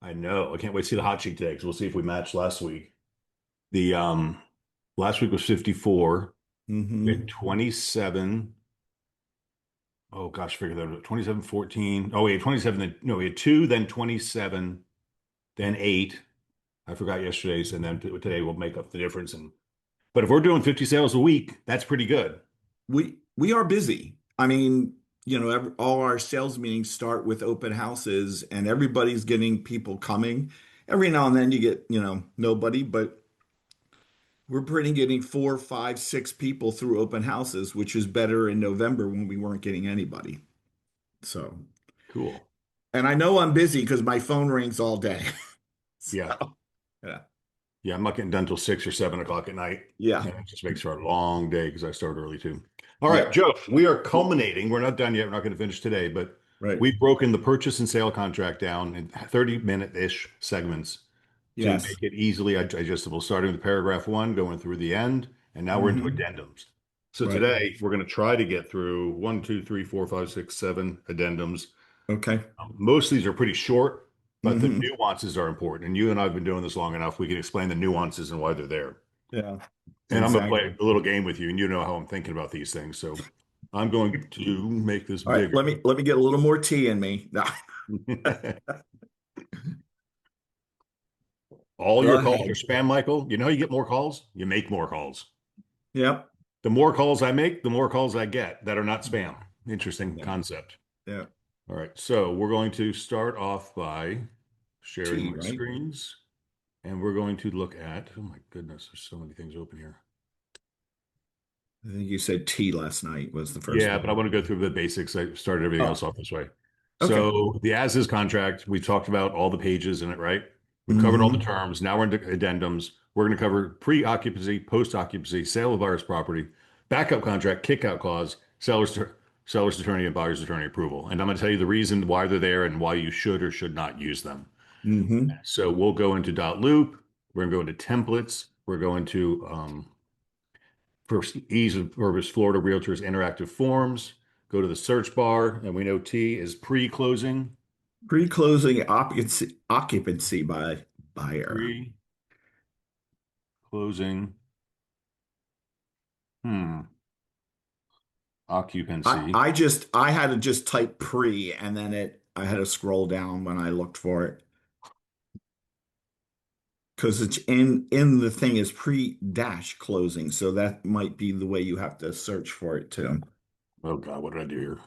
I know. I can't wait to see the hot sheet today because we'll see if we match last week. The last week was 54. We had Hmm. 27. Oh gosh, figure that out. 27, 14. Oh, we had 27. Then, no, we had two, then 27, then eight. I forgot yesterday's, and then today we'll make up the difference. But if we're doing 50 sales a week, that's pretty good. We are busy. I mean, all our sales meetings start with open houses, and everybody's getting people coming. Every now and then you get, nobody, but we're pretty getting four, five, six people through open houses, which is better in November when we weren't getting anybody. So, Cool. and I know I'm busy because my phone rings all day. Yeah. So, yeah, Yeah, I'm not getting done till 6 or 7 o'clock at night. yeah, And it just makes for a long day because I start early too. All right, yep, Joe, we are culminating. We're not done yet. We're not going to finish today, but right. we've broken the purchase and sale contract down in 30-minute-ish segments to Yes. make it easily digestible, starting with paragraph one, going through the end, and now we're into Hmm. addendums. So Right. today we're going to try to get through one, two, three, four, five, six, seven addendums. Okay. Most of these are pretty short, but the Hmm. nuances are important. And you and I have been doing this long enough. We can explain the nuances and why they're there. Yeah, And I'm going to play exactly. a little game with you, and you know how I'm thinking about these things. So I'm going to make this All right, bigger. let me get a little more tea in me. No. All Go your calls are ahead. spam, Michael. You know how you get more calls? You make more calls. Yep. The more calls I make, the more calls I get that are not spam. Interesting Yeah. concept. Yeah. All right, so we're going to start off by sharing Tea, my right? screens, and we're going to look at, oh my goodness, there's so many things open here. I think you said tea last night was the first Yeah, but I one. want to go through the basics. I started everything else Oh, off this way. okay. So the as-is contract, we talked about all the pages in it, right? We've covered all the Hmm. terms. Now we're into addendums. We're going to cover pre-occupancy, post-occupancy, sale of buyer's property, backup contract, kick-out clause, seller's attorney, and buyer's attorney approval. And I'm going to tell you the reason why they're there and why you should or should not use them. Hmm. So we'll go into dot loop. We're going to go into templates. We're going to for ease of purpose, Florida Realtors interactive forms. Go to the search bar, and we know T is pre-closing. Pre-closing occupancy by buyer. Pre-closing, hmm, I occupancy. I just I had to just type pre and then I had to scroll down when I looked for it because it's in the thing is pre-dash closing, so that might be the way you have to search for it too. Oh God, what did I do here?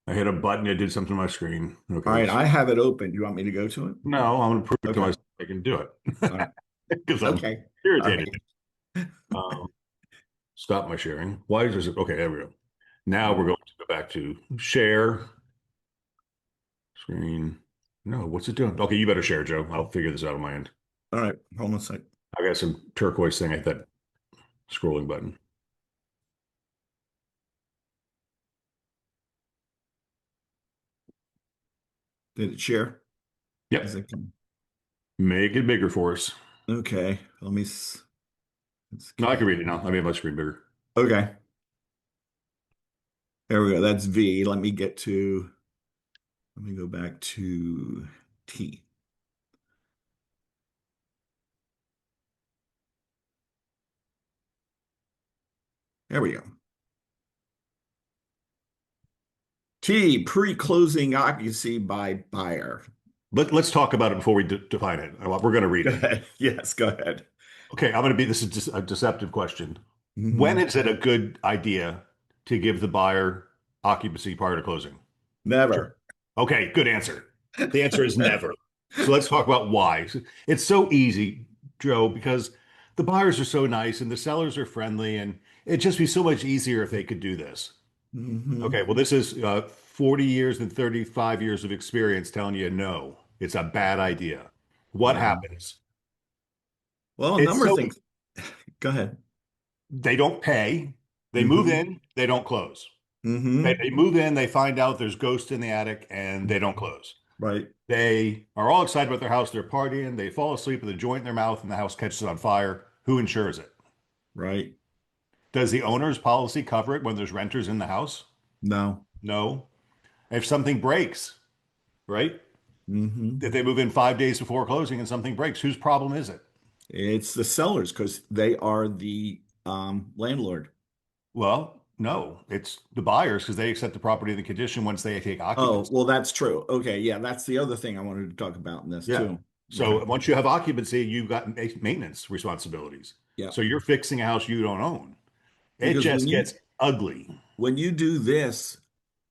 I hit a button. It did something on my screen. All Okay, right, so I have it open. Do you want me to go to it? no, I'm going to prove to Okay. myself I can do All right. it because I'm Okay. All irritated. right. Um, Stop my sharing. Why is it? Okay, there we go. Now All we're right. going to go back to share screen. No, what's it doing? Okay, you better share, Joe. I'll figure this out on my end. All right. Hold on a sec. I got some turquoise thing at that scrolling button. Did it share? Is Yep. it Make it bigger for us. okay? Let's No, I can read copy. it now. I made my screen bigger. Okay. There we go. That's V. Let me go back to T. There we go. T, pre-closing occupancy by buyer. Let's talk about it before we define it. We're going to read Go it. ahead. Yes, go ahead. Okay, I'm going to be, this is just a deceptive question. When Hmm. is it a good idea to give the buyer occupancy prior to closing? Sure. Never. Okay, good answer. The answer is never. So let's talk about why. It's so easy, Joe, because the buyers are so nice and the sellers are friendly, and it'd just be so much easier if they could do this. Hmm. Okay, well, this is 40 years and 35 years of experience telling you no, it's a bad idea. What Yeah. happens? Well, a It's number of so things. Go ahead. they don't pay, they move Hmm. in, they don't close. They Hmm. move in, they find out there's ghosts in the attic, and they don't close. Right. They are all excited about their house, they're partying, they fall asleep with a joint in their mouth, and the house catches on fire. Who insures it? Right. Does the owner's policy cover it when there's renters in the house? No. No. If something breaks, right? Hmm. If they move in 5 days before closing and something breaks, whose problem is it? It's the sellers because they are the landlord. Well, no, it's the buyers because they accept the property in the condition once they take Oh, occupancy. well, that's true. Okay, yeah, that's the other thing I wanted to talk about in this Yeah. too. Okay. So once you have occupancy, you've got maintenance responsibilities. Yeah. So you're fixing a house you don't own. It Because just gets ugly. when you do this,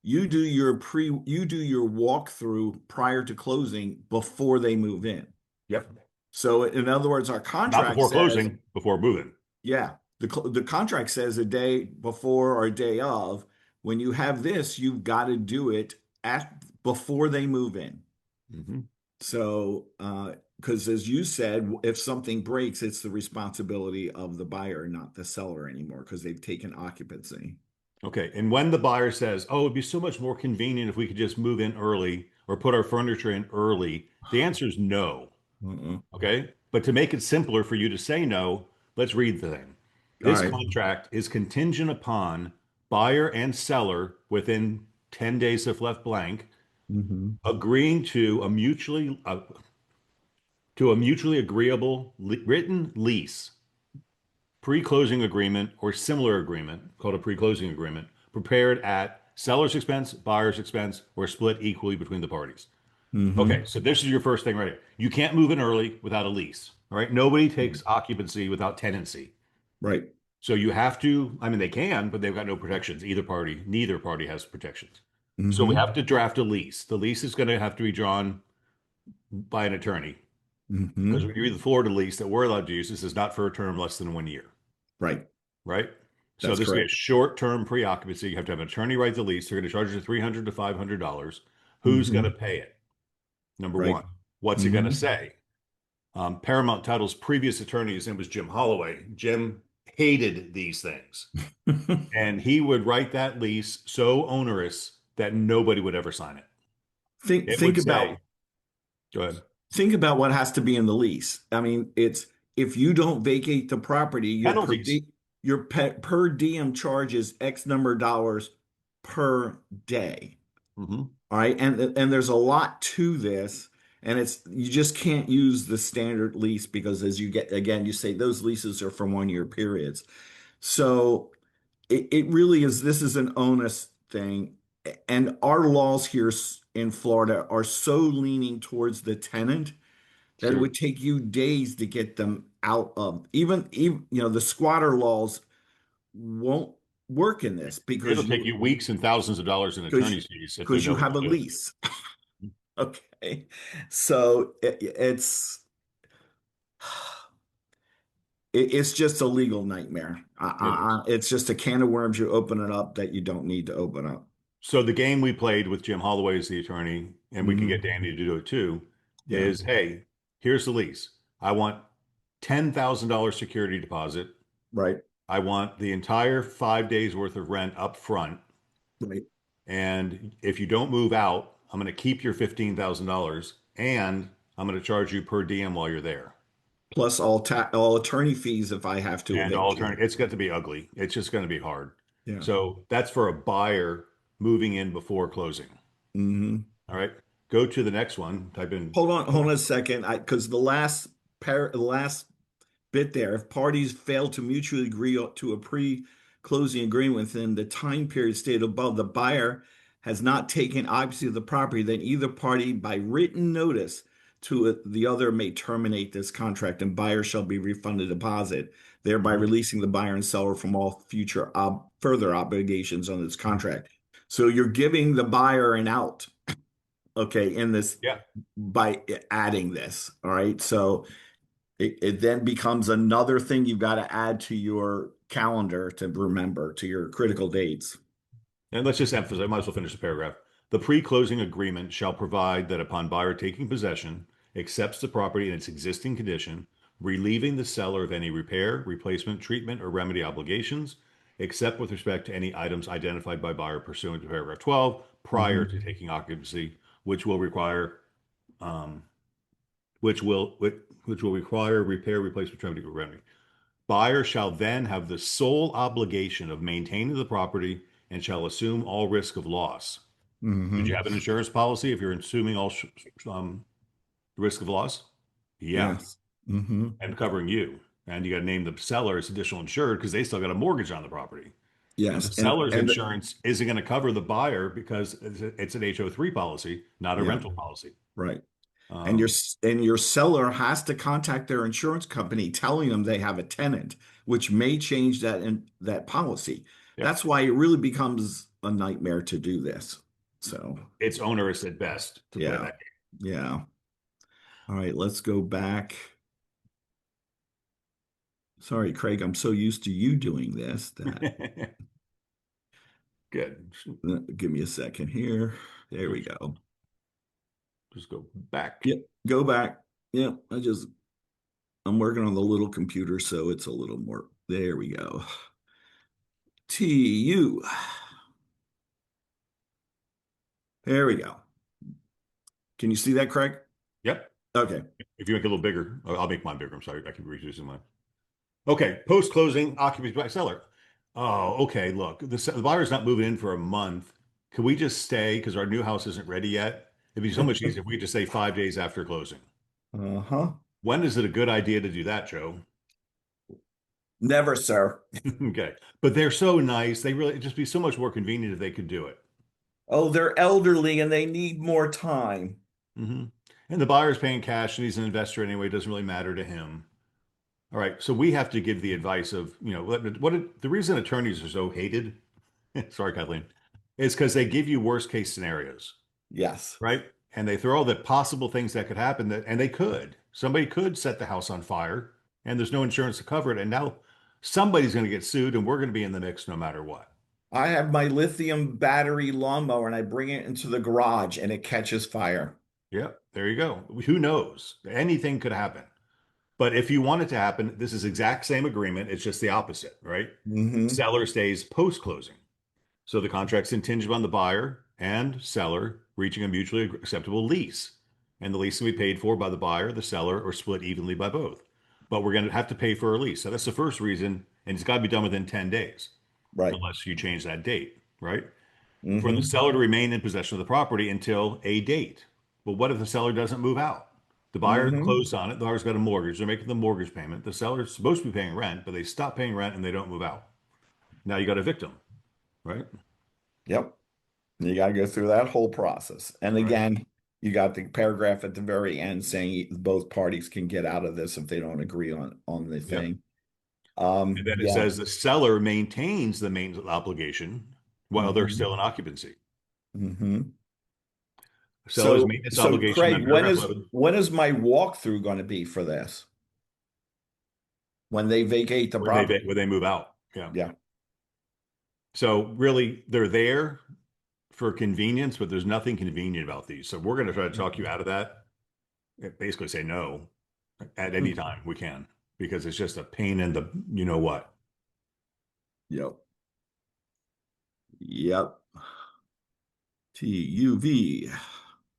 you do your walkthrough prior to closing before they move in. Yep. So in other words, our Not contract before says, closing, before moving. yeah, the contract says a day before or a day of. When you have this, you've got to do it at before they move in. Mhm. So, because as you said, if something breaks, it's the responsibility of the buyer, not the seller anymore, because they've taken occupancy. Okay. And when the buyer says, oh, it'd be so much more convenient if we could just move in early or put our furniture in early, the answer is no. Uh-uh. Okay. But to make it simpler for you to say no, let's read the thing. All This right. contract is contingent upon buyer and seller within 10 days if left blank Hmm. agreeing to a mutually agreeable written lease, pre-closing agreement, or similar agreement called a pre-closing agreement, prepared at seller's expense, buyer's expense, or split equally between the parties. Okay, Hmm. so this is your first thing right here. You can't move in early without a lease. All right. Nobody takes occupancy without tenancy. Right. So you have to, I mean, they can, but they've got no protections. Neither party has protections. So we Hmm. have to draft a lease. The lease is going to have to be drawn by an attorney because Hmm. when you read the Florida lease that we're allowed to use, this is not for a term less than 1 year, Right. right? So That's this will be a correct. short-term pre-occupancy. You have to have an attorney write the lease. They're going to charge you $300 to $500. Who's going to Hmm. pay it? Number Right. one. What's it going to Hmm. say? Paramount Title's previous attorney, his name was Jim Holloway. Jim hated these things. And he would write that lease so onerous that nobody would ever sign it. Think It think would about say, go ahead, think about what has to be in the lease. I mean, it's if you don't vacate the property, penalties. per diem charge is X number of dollars per day. Hmm. All right. And there's a lot to this. And it's you just can't use the standard lease because as you get again, you say those leases are for 1 year periods. So it really is this is an onus thing. And our laws here in Florida are so leaning towards the tenant It's that it true. would take you days to get them out of. Even the squatter laws won't work in this It'll take you weeks and thousands of dollars in because attorney's fees if they because you know what have a to do. lease. Okay. So it's just a legal nightmare. It is. It's just a can of worms you open it up that you don't need to open up. So the game we played with Jim Holloway as the attorney, and we can get Hmm. Danny to do it too, Yeah. is hey, here's the lease. I want $10,000 security deposit. Right. I want the entire 5 days worth of rent up front. Right. And if you don't move out, I'm going to keep your $15,000 and I'm going to charge you per diem while you're there. Plus all attorney fees if I have to And all turn, vacate. it's got to be ugly. It's just going to be hard. Yeah. So that's for a buyer moving in before closing. Hmm. All right. Go to the next one. Type in. Hold on a second. Because the last bit there, if parties fail to mutually agree to a pre-closing agreement within the time period stated above, the buyer has not taken occupancy of the property, then either party by written notice to the other may terminate this contract, and buyer shall be refunded deposit, thereby Mhm. releasing the buyer and seller from all future further obligations on this contract. So you're giving the buyer an out, okay, in this Yeah. by adding this. All right. So it then becomes another thing you've got to add to your calendar to remember to your critical dates. And let's just emphasize, I might as well finish the paragraph. The pre-closing agreement shall provide that upon buyer taking possession, accepts the property in its existing condition, relieving the seller of any repair, replacement, treatment, or remedy obligations, except with respect to any items identified by buyer pursuant to paragraph 12 prior to Mhm. taking occupancy, which will require um, which will require repair, replacement, remedy, or remedy. Buyer shall then have the sole obligation of maintaining the property and shall assume all risk of loss. Did you Hmm. have an insurance policy if you're assuming all risk of loss? Yeah, Yes. Hmm. and covering you. And you got to name the seller as additional insured because they still got a mortgage on the property. And the Yes. seller's insurance isn't going to cover the buyer because it's an HO3 policy, not a Yeah, rental policy. right. And Um, your seller has to contact their insurance company telling them they have a tenant, which may change that policy. yeah, That's why it really becomes a nightmare to do this. So, it's onerous at best to play yeah. that Yeah. All right, let's go back. Sorry, Craig, I'm so used to you doing this that game. Good. give me a second here. There we Just, go. just go back. Yep, go back. Yep, I'm working on the little computer, so it's a little more. There we go. TU. There we go. Can you see that, Craig? Yep. Okay. If you make it a little bigger, I'll make mine bigger. I'm sorry. I keep reducing mine. Okay. Post closing occupancy by seller. Oh, okay. Look, the buyer's not moving in for a month. Can we just stay because our new house isn't ready yet? It'd be so much easier if we just say 5 days after closing. Uh-huh. When is it a good idea to do that, Joe? Never, sir. Okay. But they're so nice. They really it'd just be so much more convenient if they could do it. Oh, they're elderly and they need more time. Hmm. And the buyer's paying cash and he's an investor anyway. It doesn't really matter to him. All right. So we have to give the advice of, the reason attorneys are so hated, sorry, Kathleen, is because they give you worst case scenarios, Yes. right? And they throw all the possible things that could happen and they could. Somebody could set the house on fire and there's no insurance to cover it. And now somebody's going to get sued and we're going to be in the mix no matter what. I have my lithium battery lawnmower and I bring it into the garage and it catches fire. Yeah, there you go. Who knows? Anything could happen. But if you want it to happen, this is exact same agreement. It's just the opposite, right? Hmm. Seller stays post closing. So the contract's contingent on the buyer and seller reaching a mutually acceptable lease. And the lease will be paid for by the buyer, the seller, or split evenly by both. But we're going to have to pay for a lease. So that's the first reason. And it's got to be done within 10 days, Right. unless you change that date, right? For the Hmm. seller to remain in possession of the property until a date. Well, what if the seller doesn't move out? The buyer Hmm. closed on it. The buyer's got a mortgage. They're making the mortgage payment. The seller's supposed to be paying rent, but they stop paying rent and they don't move out. Now you got a victim, right? Yep. You got to go through that whole process. And Right. again, you got the paragraph at the very end saying both parties can get out of this if they don't agree on the Yep. thing. And then it Yeah. says the seller maintains the maintenance obligation while they're Hmm. still in occupancy. Hmm. Seller's So, maintenance so obligation Craig, on paragraph 11, when is my walkthrough going to be for this? When they vacate the property? where they move out. Yeah. Yeah. So really, they're there for convenience, but there's nothing convenient about these. So we're going to try to talk you out of that. Basically, say no at any time we can because it's just a pain in the you know what. Yep. Yep. TUV.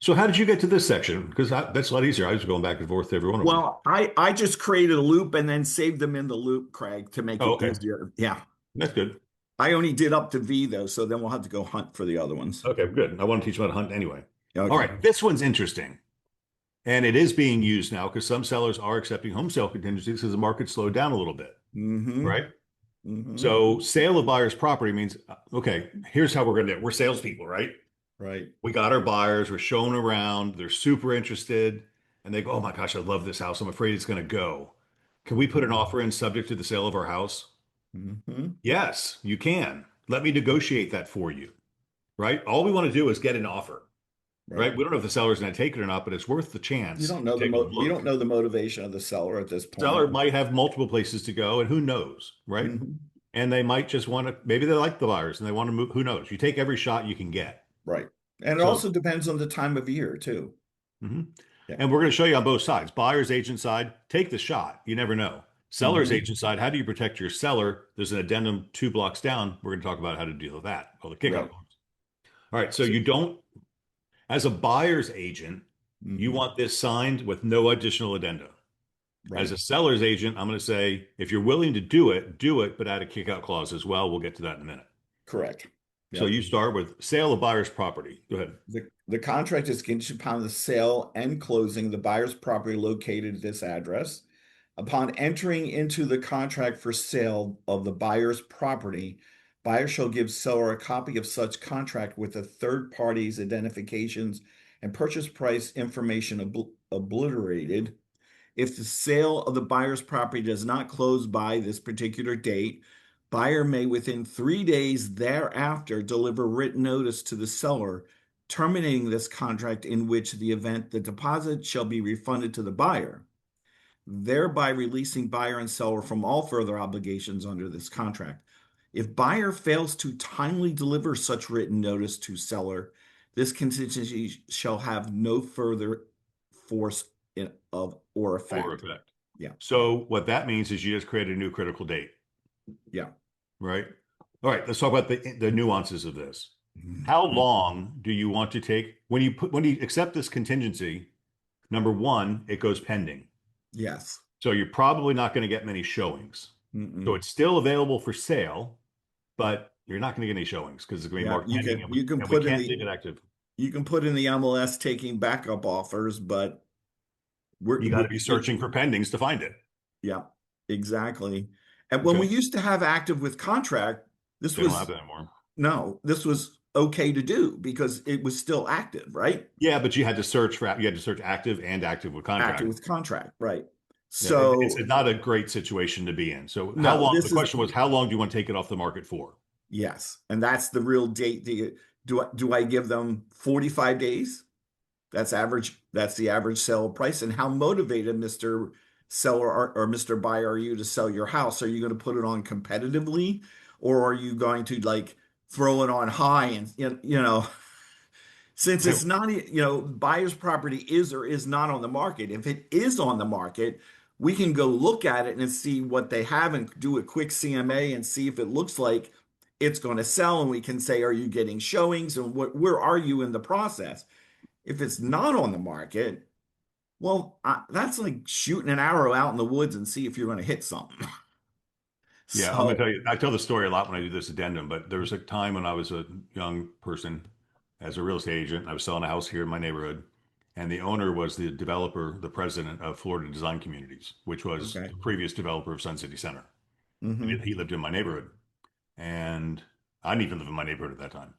So how did you get to this section? Because that's a lot easier. I was going back and forth to every one of them. Well, I just created a loop and then saved them in the loop, Craig, to make Oh, it okay. easier. Yeah. That's good. I only did up to V though, so then we'll have to go hunt for the other ones. Okay, good. I want to teach them how to hunt anyway. All Okay. right, this one's interesting. And it is being used now because some sellers are accepting home sale contingencies because the market slowed down a little bit, Mm-hmm. right? Mm-hmm. So sale of buyer's property means, okay, here's how we're going to do it. We're salespeople, right? Right. We got our buyers, we're showing around, they're super interested, and they go, oh my gosh, I love this house. I'm afraid it's going to go. Can we put an offer in subject to the sale of our house? Mm-hmm. Yes, you can. Let me negotiate that for you, right? All we want to do is get an offer, Right. right? We don't know if the seller's going to take it or not, but it's worth the chance to take a You don't look. know the motivation of the seller at this point. Seller might have multiple places to go, and who knows, right? Hmm. And they might just want to, maybe they like the buyers and they want to move. Who knows? You take every shot you can get. Right. And it So, also depends on the time of year too. mhm. Yeah. And we're going to show you on both sides. Buyer's agent side, take the shot. You never know. Seller's Hmm. agent side, how do you protect your seller? There's an addendum 2 blocks down. We're going to talk about how to deal with that, called the kickout Right. clause. All right. So you don't, as a buyer's agent, you Hmm. want this signed with no additional addenda. As Right. a seller's agent, I'm going to say, if you're willing to do it, but add a kickout clause as well. We'll get to that in a minute. Correct. So Yep. you start with sale of buyer's property. Go ahead. The contract is contingent upon the sale and closing of the buyer's property located at this address. Upon entering into the contract for sale of the buyer's property, buyer shall give seller a copy of such contract with the third party's identifications and purchase price information obliterated. If the sale of the buyer's property does not close by this particular date, buyer may within 3 days thereafter deliver written notice to the seller terminating this contract, in which the event the deposit shall be refunded to the buyer, thereby releasing buyer and seller from all further obligations under this contract. If buyer fails to timely deliver such written notice to seller, this contingency shall have no further force of or Or effect. effect. Yeah, So what that means is you just created a new critical date, yeah. right? All right, let's talk about the nuances of this. How long do you want to take when you accept this contingency? Number one, it goes pending. Yes. So you're probably not going to get many showings. So Mm-mm. it's still available for sale, but you're not going to get any showings because it's going to be Yeah, marked pending and you can we put in can't the leave it active. MLS taking backup offers, but You got to be searching for pendings to find it. yeah, exactly. And when we Okay. used to have active with contract, this They don't have was that anymore. no, this was okay to do because it was still active, right? Yeah, but you had to search active and active with Active contract. with contract, right? Yeah, it's So not a great situation to be in. So how no, long, the this is question was, how long do you want to take it off the market for? yes, and that's the real date. Do I give them 45 days? That's average. That's the average sale price. And how motivated, Mr. Seller or Mr. Buyer, are you to sell your house? Are you going to put it on competitively, or are you going to like throw it on high and since Okay. it's not, buyer's property is or is not on the market. If it is on the market, we can go look at it and see what they have and do a quick CMA and see if it looks like it's going to sell. And we can say, are you getting showings and where are you in the process? If it's not on the market, well, that's like shooting an arrow out in the woods and see if you're going to hit something. Yeah, I'm gonna So, tell you, I tell the story a lot when I do this addendum, but there was a time when I was a young person as a real estate agent. I was selling a house here in my neighborhood, and the owner was the developer, the president of Florida Design Communities, which was okay. the previous developer of Sun City Center. And Hmm. he lived in my neighborhood, and I didn't even live in my neighborhood at that time.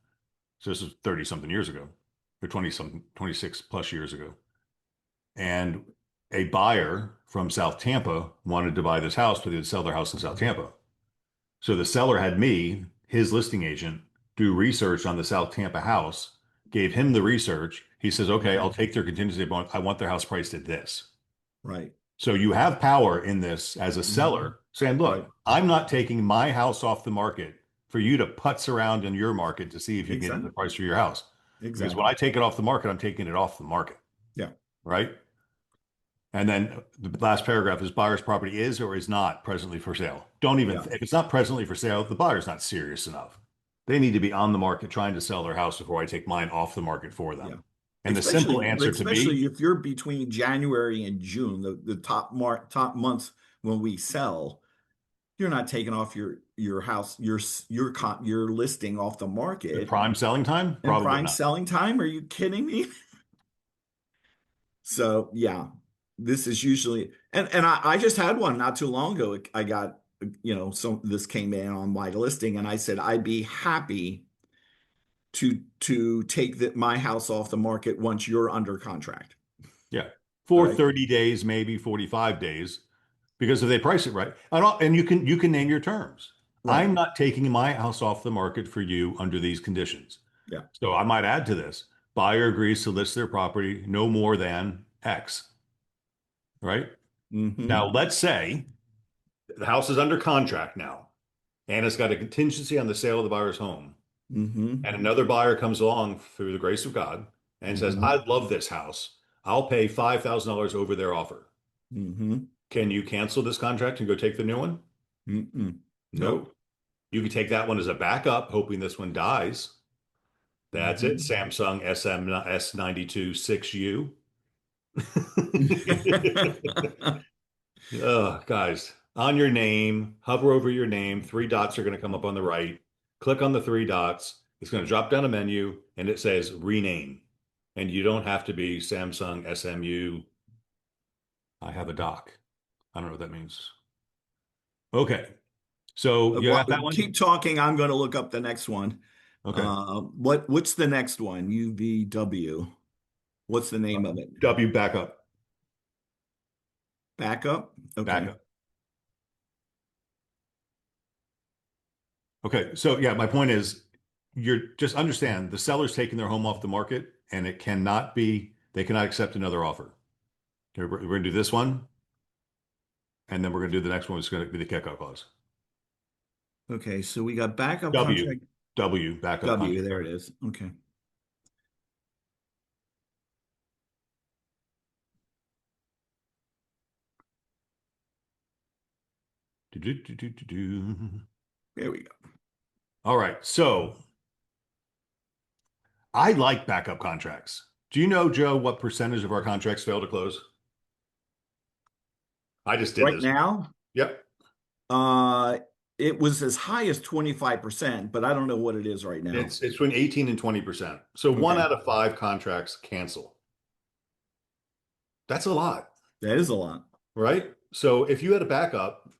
So this was 30 something years ago, or 20 something, 26 plus years ago. And a buyer from South Tampa wanted to buy this house, but they'd sell their house in South Tampa. So the seller had me, his listing agent, do research on the South Tampa house, gave him the research. He says, okay, I'll Hmm. take their contingency, but I want their house priced at this. Right. So you have power in this as a Hmm. seller saying, Right. look, I'm not taking my house off the market for you to putz around in your market to see if you can get Exactly. the price for your house. Because when Exactly. I take it off the market, I'm taking it off the market, Yeah. right? And then the last paragraph is buyer's property is or is not presently for sale. Don't even, Yeah. if it's not presently for sale, the buyer's not serious enough. They need to be on the market trying to sell their house before I take mine off the market for Yeah. them. And the simple answer to Especially me, if you're between January and June, the top months when we sell, you're not taking off your house, your listing off the the market prime selling time, and probably prime not. selling time. Are you kidding me? So yeah, this is usually and I just had one not too long ago. I got some this came in on my listing and I said I'd be happy to take my house off the market once you're under contract. Yeah. All For right. 30 days, maybe 45 days, because if they price it right, and you can name your terms. Right. I'm not taking my house off the market for you under these conditions. Yeah. So I might add to this. Buyer agrees to list their property no more than X, right? Now, Mm-hmm. let's say the house is under contract now, and it's got a contingency on the sale of the buyer's home. Mm-hmm. And another buyer comes along through the grace of God and says, Mm-hmm. I love this house. I'll pay $5,000 over their offer. Mm-hmm. Can you cancel this contract and go take the new one? Mm-mm. No. Nope. You can take that one as a backup, hoping this one dies. That's it. Mm-hmm. Samsung SM S92 6U. Oh, guys, on your name, hover over your name. Three dots are going to come up on the right. Click on the three dots. It's going to drop down a menu and it says rename. And you don't have to be Samsung SMU. I have a dock. I don't know what that means. Okay. So you got that one? Keep talking. I'm going to look up the next one. Okay. What's the next one? UVW. What's the name of it? W backup. Backup? Okay. Backup. Okay. So yeah, my point is you're just understand the seller's taking their home off the market and it cannot be, they cannot accept another offer. We're going to do this one and then we're going to do the next one, which is going to be the kickout clause. Okay, so we got backup W, contract W, backup W. contract. There it is. Okay. Do, do, do, do, do, do. There we go. All right. So I like backup contracts. Do you know, Joe, what percentage of our contracts fail to close? I just did Right this. now, Yep. uh, it was as high as 25%, but I don't know what it is right now. It's between 18 and 20%. So one Okay. out of five contracts cancel. That's a lot, That is a lot. right? So if you had a backup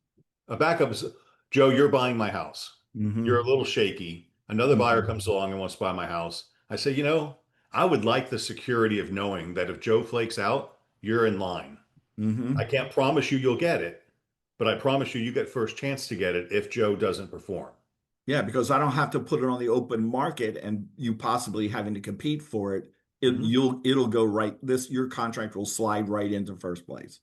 is, Joe, you're buying my house. You're a Hmm. little shaky. Another buyer Hmm. comes along and wants to buy my house. I say, I would like the security of knowing that if Joe flakes out, you're in line. I Hmm. can't promise you you'll get it, but I promise you get first chance to get it if Joe doesn't perform. Yeah, because I don't have to put it on the open market and you possibly having to compete for it. Mhm. It'll go right. Your contract will slide right into first place.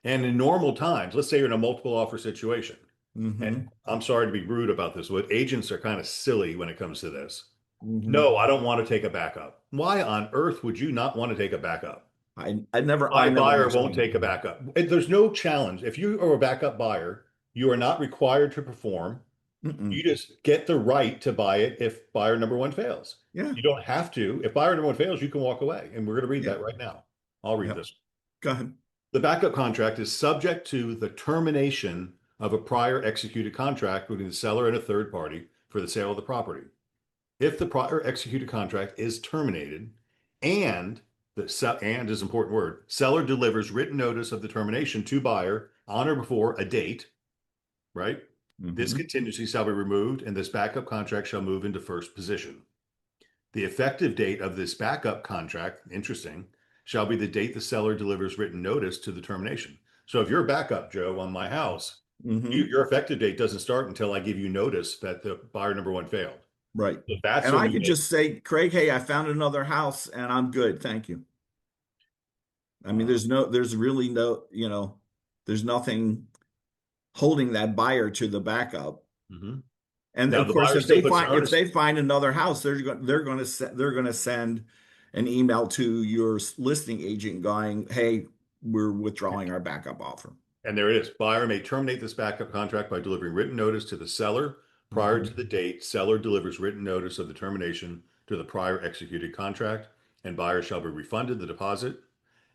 And in normal times, let's say you're in a multiple offer situation, and Hmm. I'm sorry to be rude about this, but agents are kind of silly when it comes to this. Hmm. No, I don't want to take a backup. Why on earth would you not want to take a backup? I My never buyer won't understand. take a backup. There's no challenge. If you are a backup buyer, you are not required to perform. You Mm-mm. just get the right to buy it if buyer number one fails. Yeah, You don't have to. If buyer number one fails, you can walk away. And we're going to read yeah, that right now. I'll read yep. this. Go ahead. The backup contract is subject to the termination of a prior executed contract between the seller and a third party for the sale of the property. If the prior executed contract is terminated and and is an important word, seller delivers written notice of the termination to buyer on or before a date, right? This Hmm. contingency shall be removed and this backup contract shall move into first position. The effective date of this backup contract, interesting, shall be the date the seller delivers written notice to the termination. So if you're a backup, Joe, on my house, Hmm. your effective date doesn't start until I give you notice that the buyer number one failed. Right. So that's And when I you could make. just say, Craig, hey, I found another house and I'm good. Thank you. I mean, Uh, there's really no, there's nothing holding that buyer to the backup. mhm. And Now of the course, buyer still puts if notice. they find another house, they're going to send an email to your listing agent going, "Hey, we're withdrawing our backup offer." And there it is. Buyer may terminate this backup contract by delivering written notice to the seller prior to Hmm. the date seller delivers written notice of the termination to the prior executed contract, and buyer shall be refunded the deposit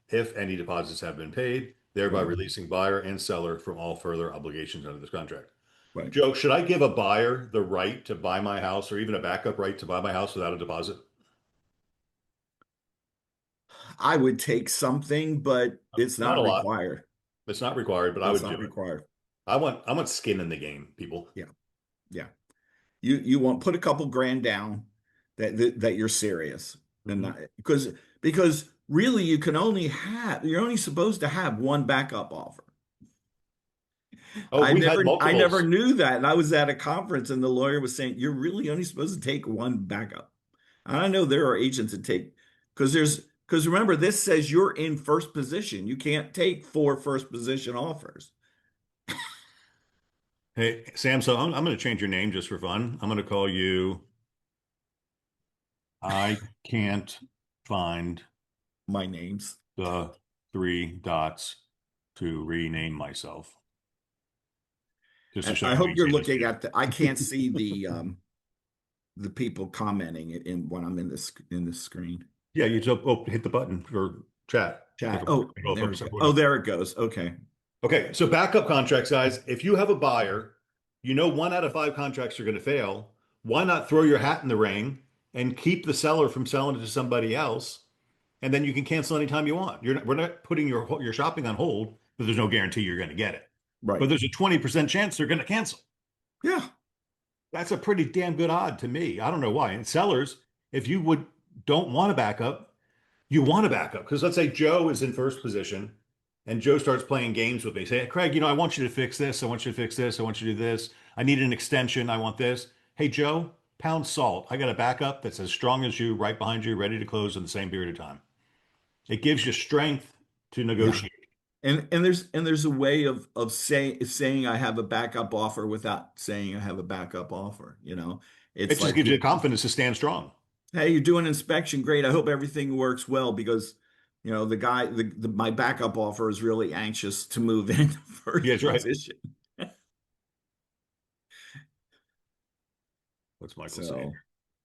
if any deposits have been paid, thereby Right. releasing buyer and seller from all further obligations under this contract. Right. Joe, should I give a buyer the right to buy my house or even a backup right to buy my house without a deposit? I would take something, but it's Not a not lot. required. It's not required, but I It's would do not it. required. I want skin in the game, people. Yeah. Yeah. You want put a couple grand down that you're serious and Mhm. not because really you're only supposed to have one backup offer. Oh, we had I never multiples. knew that. And I was at a conference and the lawyer was saying, you're really only supposed to take one backup. And I know there are agents that take because remember, this says you're in first position. You can't take four first position offers. Hey, Sam, so I'm going to change your name just for fun. I'm going to call you I can't find My names. the three dots to rename myself, just to And show I you hope we you're changed looking it. at I can't see the people commenting in when I'm in this screen. Yeah, you just hit the button for chat. Chat. It'll, Oh, it'll there we focus go. everyone Oh, up. there it goes. Okay. Okay, so backup contracts, guys. If you have a buyer, you know one out of five contracts are going to fail. Why not throw your hat in the ring and keep the seller from selling it to somebody else? And then you can cancel anytime you want. We're not putting your shopping on hold, but there's no guarantee you're going to get it. But Right. there's a 20% chance they're going to cancel. Yeah. That's a pretty damn good odd to me. I don't know why. And sellers, if you would don't want to back up, you want to back up. Because let's say Joe is in first position and Joe starts playing games with me. Say, Craig, I want you to fix this. I want you to fix this. I want you to do this. I need an extension. I want this. Hey, Joe, pound salt. I got a backup that's as strong as you, right behind you, ready to close in the same period of time. It gives you strength to Yeah. negotiate. And there's a way of saying I have a backup offer without saying I have a backup offer, you know. It It's just like, gives you the confidence to stand strong. hey, you're doing inspection, great. I hope everything works well because the guy my backup offer is really anxious to move into Yeah, first that's right. position. What's Michael saying?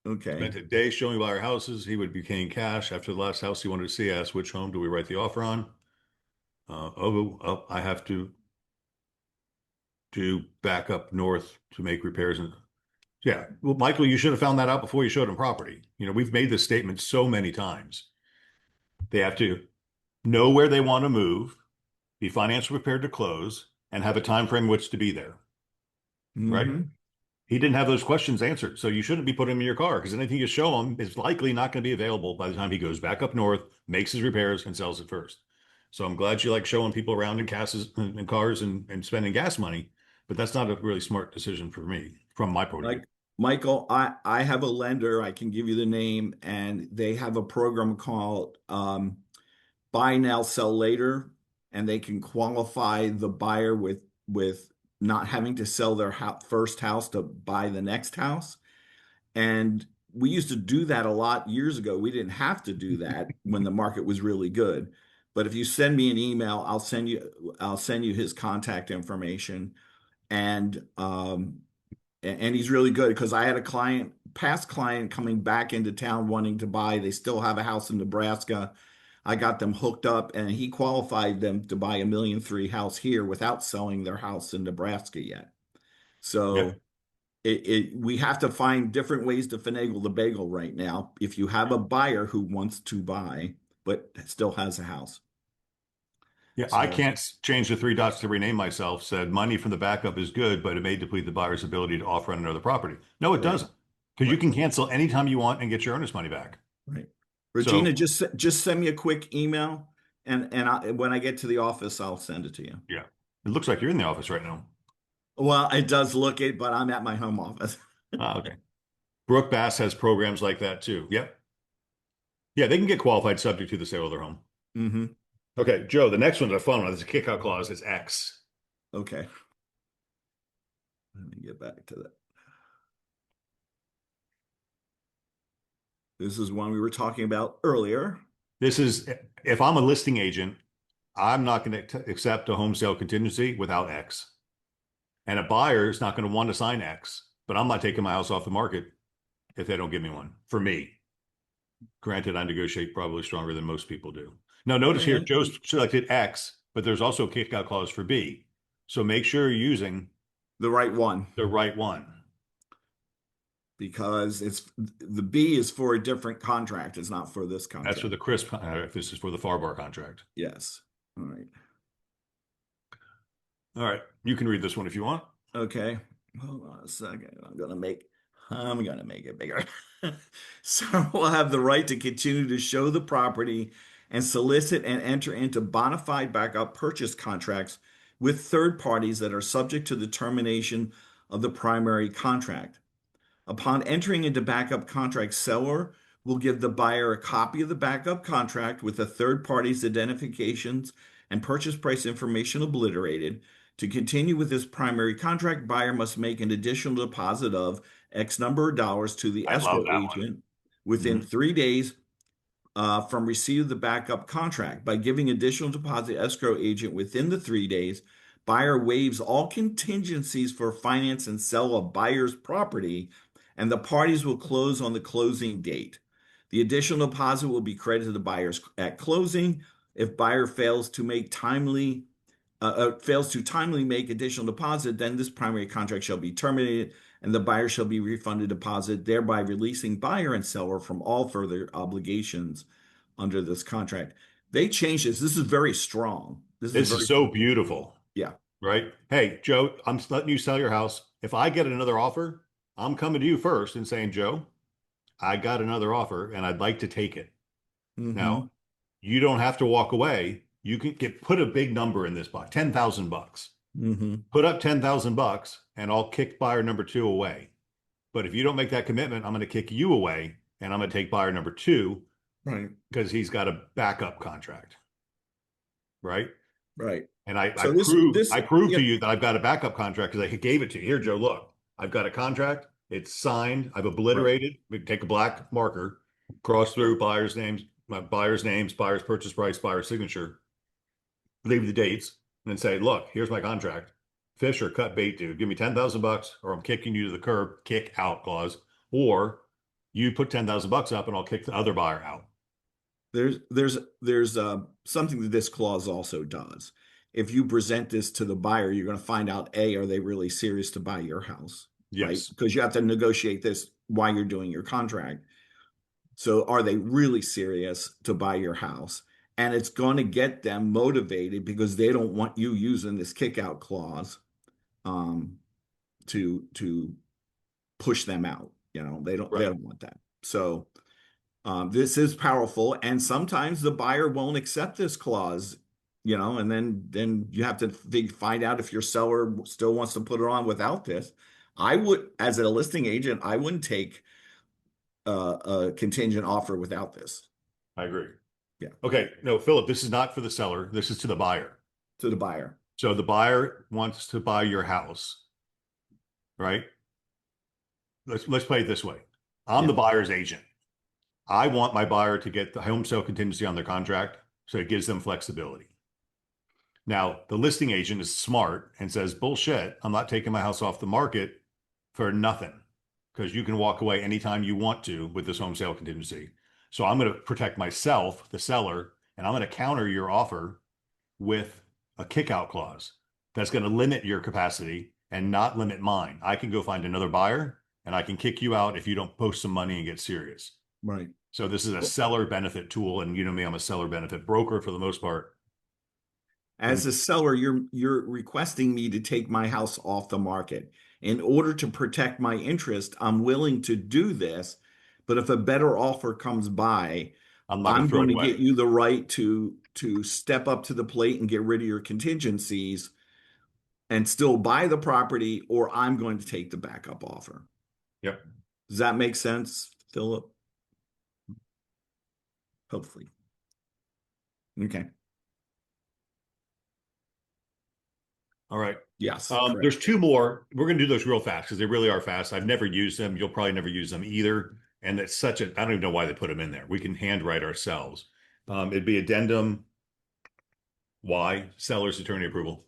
So, okay. Spent a day showing buyer houses. He would be paying cash. After the last house he wanted to see, I asked which home do we write the offer on? I have to do back up north to make repairs. And yeah, well, Michael, you should have found that out before you showed him property. We've made this statement so many times. They have to know where they want to move, be financially prepared to close, and have a time frame in which to be there. Right? Hmm. He didn't have those questions answered. So you shouldn't be putting him in your car because anything you show him is likely not going to be available by the time he goes back up north, makes his repairs, and sells it first. So I'm glad you like showing people around in cars and spending gas money, but that's not a really smart decision for me from my point of view. Like, Michael, I have a lender, I can give you the name, and they have a program called buy now, sell later, and they can qualify the buyer with not having to sell their first house to buy the next house. And we used to do that a lot years ago. We didn't have to do that when the market was really good. But if you send me an email, I'll send you his contact information. And and he's really good because I had a past client coming back into town wanting to buy. They still have a house in Nebraska. I got them hooked up, and he qualified them to buy $1.3 million house here without selling their house in Nebraska yet. Yep. So we have to find different ways to finagle the bagel right now. If you have a buyer who wants to buy but still has a house, Yeah, I so can't change the three dots to rename myself. Said money from the backup is good, but it may deplete the buyer's ability to offer on another property. No, it right, doesn't, because you right, can cancel anytime you want and get your earnest money back. right. So Regina, just send me a quick email, when I get to the office, I'll send it to you. yeah, it looks like you're in the office right now. Well, it does look it, but I'm at my home office. Ah, okay. Brooke Bass has programs like that too. Yep. Yeah, they can get qualified subject to the sale of their home. Hmm. Okay, Joe, the next one's a fun one. There's a kickout clause. It's X. Okay, let me get back to that. This is one we were talking about earlier. This is if I'm a listing agent, I'm not going to accept a home sale contingency without X. And a buyer is not going to want to sign X, but I'm not taking my house off the market if they don't give me one for me. Granted, I negotiate probably stronger than most people do. Now, notice here, And Joe's selected X, but there's also a kickout clause for B. So make sure you're using the right one, the right one. because it's the B is for a different contract. It's not for this That's for contract. the crisp. If this is for the FAR bar contract. Yes. All right. All right, you can read this one if you want. Okay. Hold on a second. I'm gonna make it bigger. So we'll have the right to continue to show the property and solicit and enter into bona fide backup purchase contracts with third parties that are subject to the termination of the primary contract. Upon entering into backup contract, seller will give the buyer a copy of the backup contract with the third party's identifications and purchase price information obliterated. To continue with this primary contract, buyer must make an additional deposit of X number of dollars to the I love escrow that agent one. within 3 days from receipt of the backup contract. By giving additional deposit escrow agent within the 3 days, buyer waives all contingencies for finance and sell of buyer's property, and the parties will close on the closing date. The additional deposit will be credited to the buyers at closing. If buyer fails to make timely fails to timely make additional deposit, then this primary contract shall be terminated, and the buyer shall be refunded deposit, thereby releasing buyer and seller from all further obligations under this contract. They changed this. This is very strong. This is This is very, so beautiful, yeah. right? Hey, Joe, I'm letting you sell your house. If I get another offer, I'm coming to you first and saying, Joe, I got another offer and I'd like to take it. Now, Hmm. you don't have to walk away. You can put a big number in this box, 10,000 bucks. Hmm. Put up 10,000 bucks and I'll kick buyer number two away. But if you don't make that commitment, I'm going to kick you away and I'm going to take buyer number two Right, because he's got a backup contract, right? right. And I So proved this, I proved yeah, to you that I've got a backup contract because I gave it to you. Here, Joe, look, I've got a contract. It's signed. I've right, obliterated. We take a black marker, cross through buyer's names, buyer's purchase price, buyer's signature, leave the dates, and then say, look, here's my contract. Fish or cut bait, dude. Give me 10,000 bucks or I'm kicking you to the curb, kick out clause. Or you put 10,000 bucks up and I'll kick the other buyer out. there's something that this clause also does. If you present this to the buyer, you're going to find out, A, are they really serious to buy your house, right? Yes, Because you have to negotiate this while you're doing your contract. So are they really serious to buy your house? And it's going to get them motivated because they don't want you using this kick-out clause um, to push them out. They right. don't want that. So this is powerful, and sometimes the buyer won't accept this clause, and then you have to find out if your seller still wants to put it on without this. I would, as a listing agent, I wouldn't take a contingent offer without this. I agree. Yeah, Okay, no, Philip, this is not for the seller. This is to the buyer. to the buyer. So the buyer wants to buy your house, right? Let's play it this way. I'm Yeah, the buyer's agent. I want my buyer to get the home sale contingency on their contract, so it gives them flexibility. Now, the listing agent is smart and says, bullshit, I'm not taking my house off the market for nothing because you can walk away anytime you want to with this home sale contingency. So I'm going to protect myself, the seller, and I'm going to counter your offer with a kickout clause that's going to limit your capacity and not limit mine. I can go find another buyer and I can kick you out if you don't post some money and get serious. right. So this is a Well, seller benefit tool. And you know me, I'm a seller benefit broker for the most part. And as a seller, you're requesting me to take my house off the market. In order to protect my interest, I'm willing to do this, but if a better offer comes by, I'm not going I'm to throw going it to get away. you the right to step up to the plate and get rid of your contingencies and still buy the property, or I'm going to take the backup offer. Yep. Does that make sense, Philip? Hopefully. Okay. All right. Yes, There's correct. two more. We're going to do those real fast because they really are fast. I've never used them. You'll probably never use them either. And it's such a, I don't even know why they put them in there. We can handwrite ourselves. It'd be addendum Y, seller's attorney approval.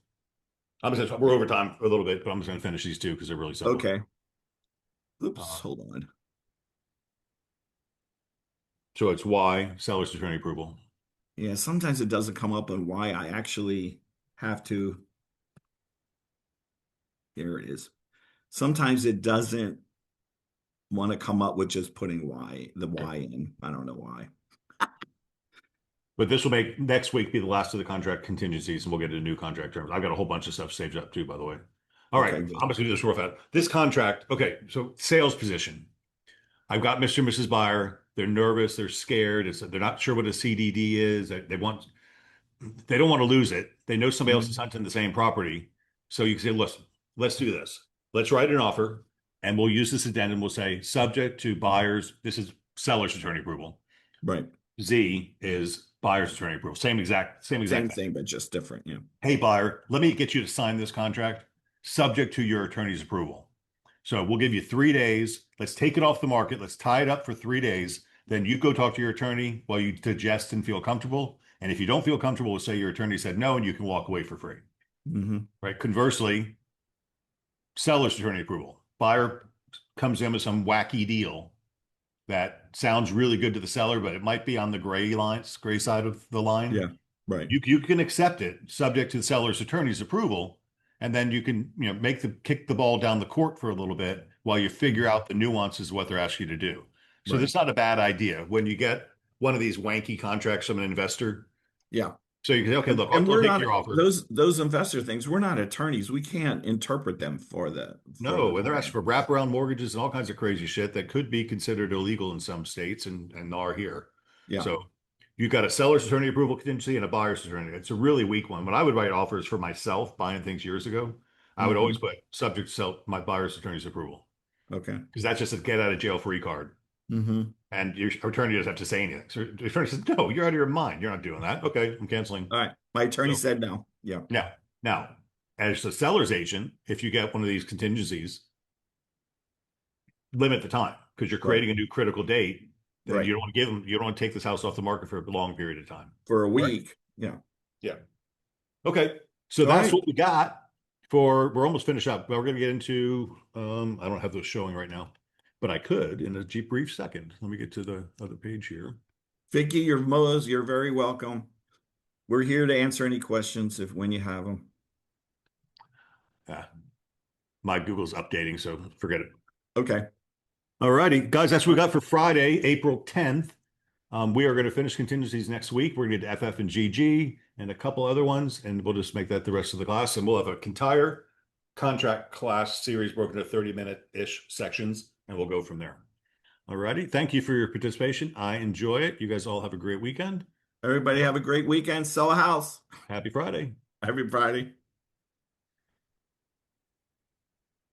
We're over time a little bit, but I'm just going to finish these two because they're really simple. Okay. Oops, Uh, hold on. so it's Y, seller's attorney approval. Yeah, sometimes it doesn't come up on why I actually have to. Here it is. Sometimes it doesn't want to come up with just putting the Okay. Y in. I don't know why. But this will make next week be the last of the contract contingencies, and we'll get into new contract terms. I've got a whole bunch of stuff saved up too, by the way. All right, Okay, I'm good. just gonna do this real fast. This contract, okay, so sales position. I've got Mr. and Mrs. Buyer. They're nervous, they're scared. They're not sure what a CDD is. They don't want to lose it. They know somebody else is Mhm. hunting the same property. So you can say, listen, let's do this. Let's write an offer and we'll use this addendum. We'll say, subject to buyers, this is seller's attorney approval. Right. Z is buyer's attorney approval. Same exact Same thing. thing, but just different. Yeah. Hey, buyer, let me get you to sign this contract subject to your attorney's approval. So we'll give you 3 days. Let's take it off the market. Let's tie it up for 3 days. Then you go talk to your attorney while you digest and feel comfortable. And if you don't feel comfortable, we'll say your attorney said no, and you can walk away for free. Hmm. Right. Conversely, seller's attorney approval. Buyer comes in with some wacky deal that sounds really good to the seller, but it might be on the gray side of the line. Yeah. Right. You can accept it subject to the seller's attorney's approval, and then you can, kick the ball down the court for a little bit while you figure Mhm. out the nuances of what they're asking you to do. So Right. that's not a bad idea when you get one of these wanky contracts from an investor. Yeah. So you can say, okay, look, And I'll we're take not your offer. those investor things. We're not attorneys. We can't interpret them for the No, and they're asking client. for wraparound mortgages and all kinds of crazy shit that could be considered illegal in some states and are here. Yeah. So you've got a seller's attorney approval contingency and a buyer's attorney. It's a really weak one. When I would write offers for myself buying things years ago, I would always Hmm. put subject to my buyer's attorney's approval Okay. because that's just a get out of jail free card. Hmm. And your attorney doesn't have to say anything. So the attorney says, no, you're out of your mind. You're not doing that. Okay, I'm canceling. All right. My attorney So said no. Yeah. now, as the seller's agent, if you get one of these contingencies, limit the time because you're Right. creating a new critical date. Then Right. you don't want to take this house off the market for a long period of time. For a Correct? week. Yeah. Yeah. Okay. So All that's right. what we got for, we're almost finished up. But we're going to get into, I don't have those showing right now, but I could in a brief second. Let me get to the other page here. Vicky, you're very welcome. We're here to answer any questions if when you have them. Yeah, my Google's updating, so forget it. Okay. All righty, guys, that's what we got for Friday, April 10th. We are going to finish contingencies next week. We're going to get FF and GG and a couple other ones, and we'll just make that the rest of the class. And we'll have an entire contract class series broken into 30-minute-ish sections, and we'll go from there. All righty. Thank you for your participation. I enjoy it. You guys all have a great weekend. Everybody have a great weekend. Sell a house. Happy Friday. Every Friday.